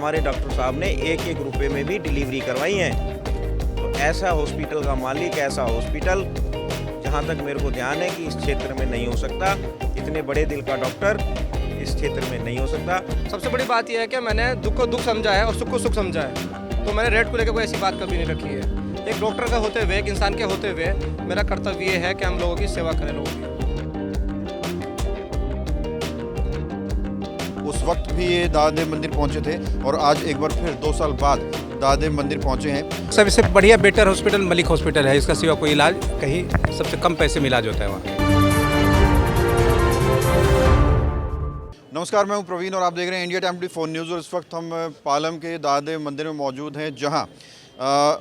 हमारे डॉक्टर साहब ने एक एक रुपए में भी डिलीवरी करवाई हैं। तो ऐसा हॉस्पिटल का मालिक, ऐसा हॉस्पिटल जहाँ तक मेरे को ध्यान है कि इस क्षेत्र में नहीं हो सकता। इतने बड़े दिल का डॉक्टर इस क्षेत्र में नहीं हो सकता। सबसे बड़ी बात यह है कि मैंने दुख को दुख समझा है और सुख को सुख समझा है। तो मैंने रेट को लेकर कोई ऐसी बात कभी नहीं रखी है। एक डॉक्टर का होते हुए, एक इंसान के होते हुए मेरा कर्तव्य ये है कि हम लोगों की सेवा करें, लोगों की। उस वक्त भी ये दादा देव मंदिर पहुंचे थे और आज एक बार फिर 2 साल बाद दादा देव मंदिर पहुंचे हैं। सबसे बढ़िया बेटर हॉस्पिटल मलिक हॉस्पिटल है। इसका सिवा कोई इलाज कहीं सबसे कम पैसे में इलाज होता है वहाँ। नमस्कार, मैं हूं प्रवीण और आप देख रहे हैं इंडिया टाइम 24 न्यूज़। और इस वक्त हम पालम के दादा देव मंदिर में मौजूद हैं, जहां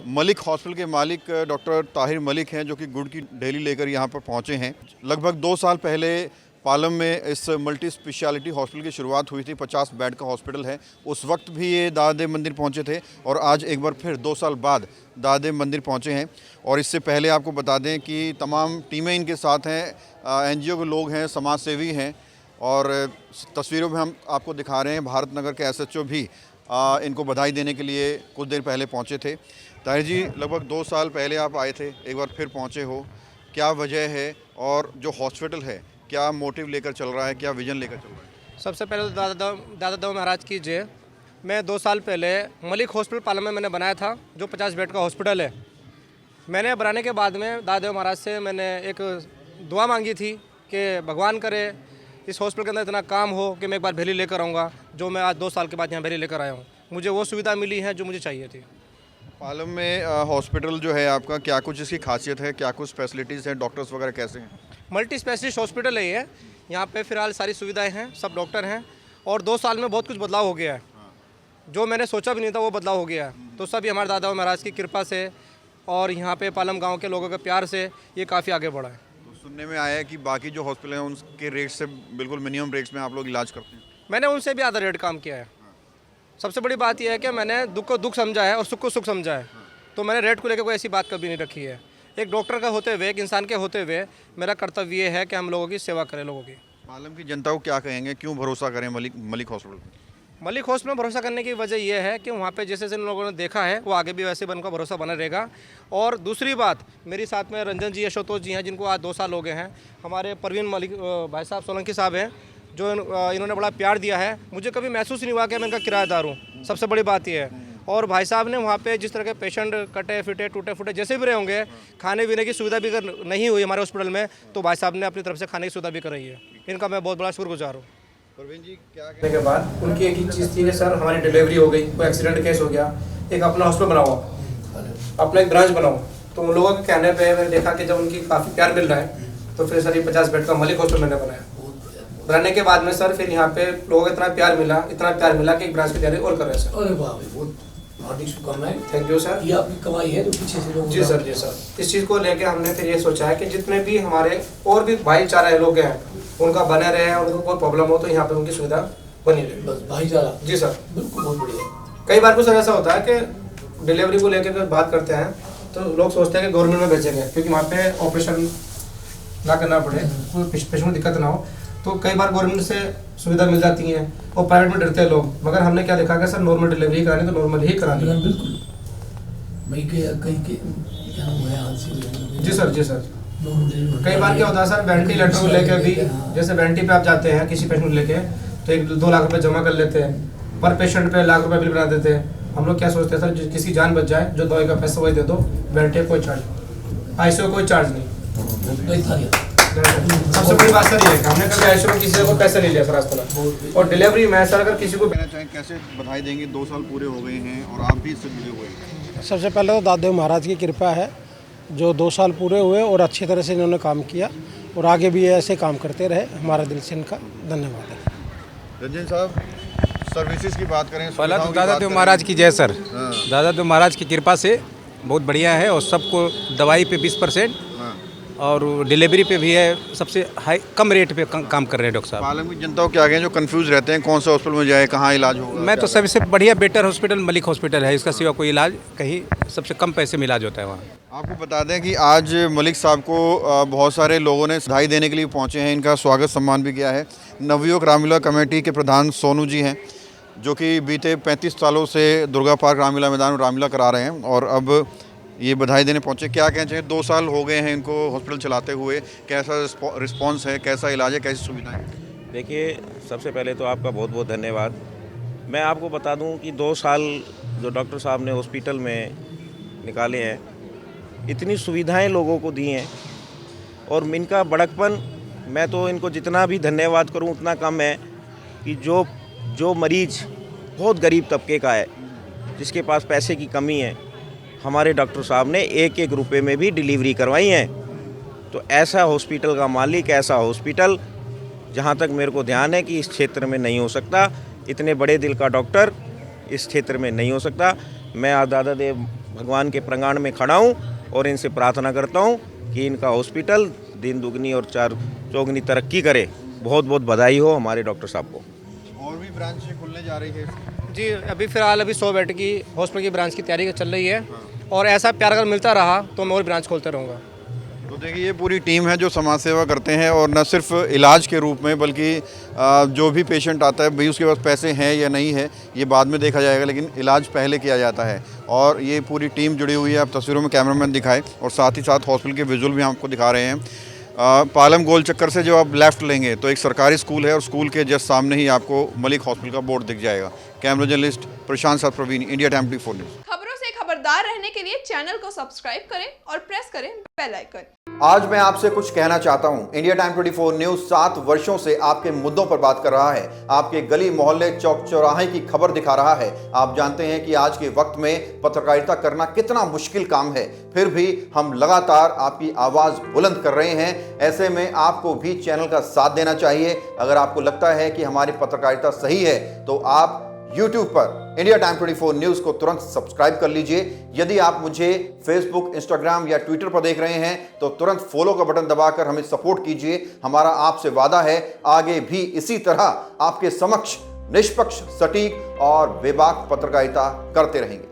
मलिक हॉस्पिटल के मालिक डॉक्टर ताहिर मलिक हैं, जो कि गुड़ की ढेली लेकर यहां पर पहुंचे हैं। लगभग 2 साल पहले पालम में इस मल्टी स्पेशलिटी हॉस्पिटल की शुरुआत हुई थी। 50 बेड का हॉस्पिटल है। उस वक्त भी ये दादा देव मंदिर पहुंचे थे और आज एक बार फिर 2 साल बाद दादा देव मंदिर पहुंचे हैं। और इससे पहले आपको बता दें कि तमाम टीमें इनके साथ हैं, NGO के लोग हैं, समाज सेवी हैं। और तस्वीरों में हम आपको दिखा रहे हैं भारत नगर के SHO भी इनको बधाई देने के लिए कुछ देर पहले पहुंचे थे। ताहिर जी, लगभग 2 साल पहले आप आए थे, एक बार फिर पहुंचे हो, क्या वजह है? और जो हॉस्पिटल है क्या मोटिव लेकर चल रहा है, क्या विजन लेकर चल रहा है? सबसे पहले तो दादा देव महाराज की जय। मैं 2 साल पहले मलिक हॉस्पिटल पालम में मैंने बनाया था, जो 50 बेड का हॉस्पिटल है। मैंने बनाने के बाद में दादा देव महाराज से मैंने एक दुआ मांगी थी कि भगवान करे इस हॉस्पिटल के अंदर इतना काम हो कि मैं एक बार भेली लेकर आऊँगा, जो मैं आज 2 साल के बाद यहाँ भेली लेकर आया हूँ। मुझे वो सुविधा मिली है जो मुझे चाहिए थी। पालम में हॉस्पिटल जो है आपका, क्या कुछ इसकी खासियत है, क्या कुछ फैसिलिटीज़ हैं, डॉक्टर्स वगैरह कैसे हैं? मल्टी स्पेशलिस्ट हॉस्पिटल है ये। यहाँ पे फ़िलहाल सारी सुविधाएं हैं, सब डॉक्टर हैं। और 2 साल में बहुत कुछ बदलाव हो गया है, जो मैंने सोचा भी नहीं था वो बदलाव हो गया है। तो सब हमारे दादा महाराज की कृपा से और यहाँ पे पालम गांव के लोगों के प्यार से ये काफ़ी आगे बढ़ा है। तो सुनने में आया है कि बाकी जो हॉस्पिटल हैं उनके रेट से बिल्कुल मिनिमम रेट्स में आप लोग इलाज करते हैं। मैंने उनसे भी आधा रेट काम किया है। सबसे बड़ी बात यह है कि मैंने दुख को दुख समझा है और सुख को सुख समझा है। तो मैंने रेट को लेकर कोई ऐसी बात कभी नहीं रखी है। एक डॉक्टर का होते हुए, एक इंसान के होते हुए मेरा कर्तव्य ये है कि हम लोगों की सेवा करें, लोगों की। पालम की जनता को क्या कहेंगे, क्यों भरोसा करें मलिक हॉस्पिटल? मलिक हॉस्पिटल में भरोसा करने की वजह यह है कि वहाँ पे जैसे जिन लोगों ने देखा है वो आगे भी वैसे उनका भरोसा बना रहेगा। और दूसरी बात, मेरे साथ में रंजन जी, आशुतोष जी हैं, जिनको आज 2 साल हो गए हैं। हमारे परवीन मलिक भाई साहब सोलंकी साहब हैं, जो इन्होंने बड़ा प्यार दिया है। मुझे कभी महसूस नहीं हुआ कि मैं इनका किराएदार हूँ। सबसे बड़ी बात यह है। और भाई साहब ने वहाँ पे जिस तरह के पेशेंट कटे फिटे टूटे फूटे जैसे भी रहे होंगे, खाने पीने की सुविधा भी अगर नहीं हुई हमारे हॉस्पिटल में, तो भाई साहब ने अपनी तरफ से खाने की सुविधा भी कराई है। इनका मैं बहुत बड़ा शुक्रगुजार हूँ। परवीन जी, क्या करने के बाद उनकी एक ही चीज़ थी कि सर हमारी डिलीवरी हो गई, कोई एक्सीडेंट केस हो गया, एक अपना हॉस्पिटल बनाओ, अपना एक ब्रांच बनाओ। तो उन लोगों के कहने पे मैंने देखा कि जब उनकी काफ़ी प्यार मिल रहा है, तो फिर सर ये 50 बेड का मलिक हॉस्पिटल मैंने बनाया। बनाने के बाद में सर फिर यहाँ पे लोगों को इतना प्यार मिला कि एक ब्रांच की तैयारी और कर रहे हैं सर। अरे वाह, बहुत हार्दिक शुभकामनाएं। Thank you sir. ये आपकी कमाई है जो पीछे से लोग। जी सर, जी सर। इस चीज़ को लेके हमने फिर ये सोचा है कि जितने भी हमारे और भी भाईचारा लोग हैं, उनका बने रहे, उनको कोई प्रॉब्लम हो तो यहाँ पे उनकी सुविधा बनी रहे। बस भाईचारा। जी सर, बिल्कुल, बहुत बढ़िया। कई बार कुछ ऐसा होता है कि डिलीवरी को लेकर बात करते हैं तो लोग सोचते हैं कि गवर्नमेंट में भेजेंगे, क्योंकि वहाँ पे ऑपरेशन ना करना पड़े, कोई पेशेंट को दिक्कत ना हो। तो कई बार गवर्नमेंट से सुविधा मिल जाती है और प्राइवेट में डरते हैं लोग। मगर हमने क्या देखा कि सर नॉर्मल डिलीवरी करानी तो नॉर्मल ही करानी है। बिल्कुल। कहीं के क्या हुआ है हादसे? जी सर, जी सर। कई बार क्या होता है सर, वेंटिलेटर को लेके भी, जैसे वेंटी पे आप जाते हैं किसी पेशेंट को लेके, तो 1-2 लाख रुपए जमा कर लेते हैं, पर पेशेंट पे लाख रुपए बिल बना देते हैं। हम लोग क्या सोचते हैं सर, किसी जान बच जाए, जो दवाई का पैसा वही दे दो, वेंटी कोई चार्ज, ICU कोई चार्ज नहीं। सबसे बड़ी बात सर ये है कि हमने कभी ICU में किसी को पैसा नहीं लिया सर आज तक। और डिलीवरी में सर अगर किसी को कहना चाहें, कैसे बधाई देंगे? 2 साल पूरे हो गए हैं और आप भी इससे जुड़े हुए हैं। सबसे पहले तो दादा देव महाराज की कृपा है, जो 2 साल पूरे हुए और अच्छी तरह से इन्होंने काम किया और आगे भी ऐसे काम करते रहे। हमारा दिल से इनका धन्यवाद है। रंजन साहब, सर्विसेज की बात करें, पहला तो दादा देव महाराज की जय सर। दादा देव महाराज की कृपा से बहुत बढ़िया है। और सबको दवाई पे 20% और डिलीवरी पे भी है, सबसे हाई कम रेट पे काम कर रहे हैं डॉक्टर साहब। पालम की जनता को क्या कहें जो कंफ्यूज रहते हैं, कौन सा हॉस्पिटल में जाए, कहाँ इलाज होगा? मैं तो सबसे बढ़िया बेटर हॉस्पिटल मलिक हॉस्पिटल है। इसका सिवा कोई इलाज कहीं सबसे कम पैसे में इलाज होता है वहाँ। आपको बता दें कि आज मलिक साहब को बहुत सारे लोगों ने बधाई देने के लिए पहुँचे हैं। इनका स्वागत सम्मान भी किया है। नवयुवक रामलीला कमेटी के प्रधान सोनू जी हैं, जो कि बीते 35 सालों से दुर्गा पार्क रामलीला मैदान में रामलीला करा रहे हैं और अब ये बधाई देने पहुंचे। क्या कहना चाहिए, 2 साल हो गए हैं इनको हॉस्पिटल चलाते हुए, कैसा रिस्पॉन्स है, कैसा इलाज है, कैसी सुविधाएं? देखिए, सबसे पहले तो आपका बहुत बहुत धन्यवाद। मैं आपको बता दूं कि 2 साल जो डॉक्टर साहब ने हॉस्पिटल में निकाले हैं, इतनी सुविधाएं लोगों को दी हैं और इनका बड़कपन, मैं तो इनको जितना भी धन्यवाद करूं उतना कम है कि जो मरीज़ बहुत गरीब तबके का है, जिसके पास पैसे की कमी है, हमारे डॉक्टर साहब ने 1-1 रुपये में भी डिलीवरी करवाई हैं। तो ऐसा हॉस्पिटल का मालिक, ऐसा हॉस्पिटल जहाँ तक मेरे को ध्यान है कि इस क्षेत्र में नहीं हो सकता। इतने बड़े दिल का डॉक्टर इस क्षेत्र में नहीं हो सकता। मैं आज दादा देव भगवान के प्रांगण में खड़ा हूँ और इनसे प्रार्थना करता हूँ कि इनका हॉस्पिटल दिन दुगनी और 4 चौगुनी तरक्की करे। बहुत बहुत बधाई हो हमारे डॉक्टर साहब को। और भी ब्रांच खुलने जा रही है? जी, अभी फ़िलहाल 100 बेड की हॉस्पिटल की ब्रांच की तैयारी चल रही है और ऐसा प्यार अगर मिलता रहा तो मैं और ब्रांच खोलते रहूँगा। तो देखिए, ये पूरी टीम है जो समाज सेवा करते हैं और न सिर्फ इलाज के रूप में बल्कि जो भी पेशेंट आता है भाई उसके पास पैसे हैं या नहीं है ये बाद में देखा जाएगा, लेकिन इलाज पहले किया जाता है। और ये पूरी टीम जुड़ी हुई है। आप तस्वीरों में कैमरामैन दिखाए और साथ ही साथ हॉस्पिटल के विजुअल भी हम आपको दिखा रहे हैं। पालम गोल चक्कर से जो आप लेफ़्ट लेंगे तो एक सरकारी स्कूल है और स्कूल के जस्ट सामने ही आपको मलिक हॉस्पिटल का बोर्ड दिख जाएगा। कैमरा जर्नलिस्ट प्रशांत साथ प्रवीण, इंडिया टाइम 24 न्यूज़। खबरों से खबरदार रहने के लिए चैनल को सब्सक्राइब करें और प्रेस करें बेल आइकन। आज मैं आपसे कुछ कहना चाहता हूं। इंडिया टाइम 24 न्यूज़ 7 वर्षों से आपके मुद्दों पर बात कर रहा है, आपके गली मोहल्ले चौक चौराहे की खबर दिखा रहा है। आप जानते हैं कि आज के वक्त में पत्रकारिता करना कितना मुश्किल काम है, फिर भी हम लगातार आपकी आवाज बुलंद कर रहे हैं। ऐसे में आपको भी चैनल का साथ देना चाहिए। अगर आपको लगता है कि हमारी पत्रकारिता सही है तो आप YouTube पर इंडिया टाइम 24 न्यूज़ को तुरंत सब्सक्राइब कर लीजिए। यदि आप मुझे फेसबुक, इंस्टाग्राम या ट्विटर पर देख रहे हैं तो तुरंत फॉलो का बटन दबाकर हमें सपोर्ट कीजिए। हमारा आपसे वादा है आगे भी इसी तरह आपके समक्ष निष्पक्ष, सटीक और बेबाक पत्रकारिता करते रहेंगे।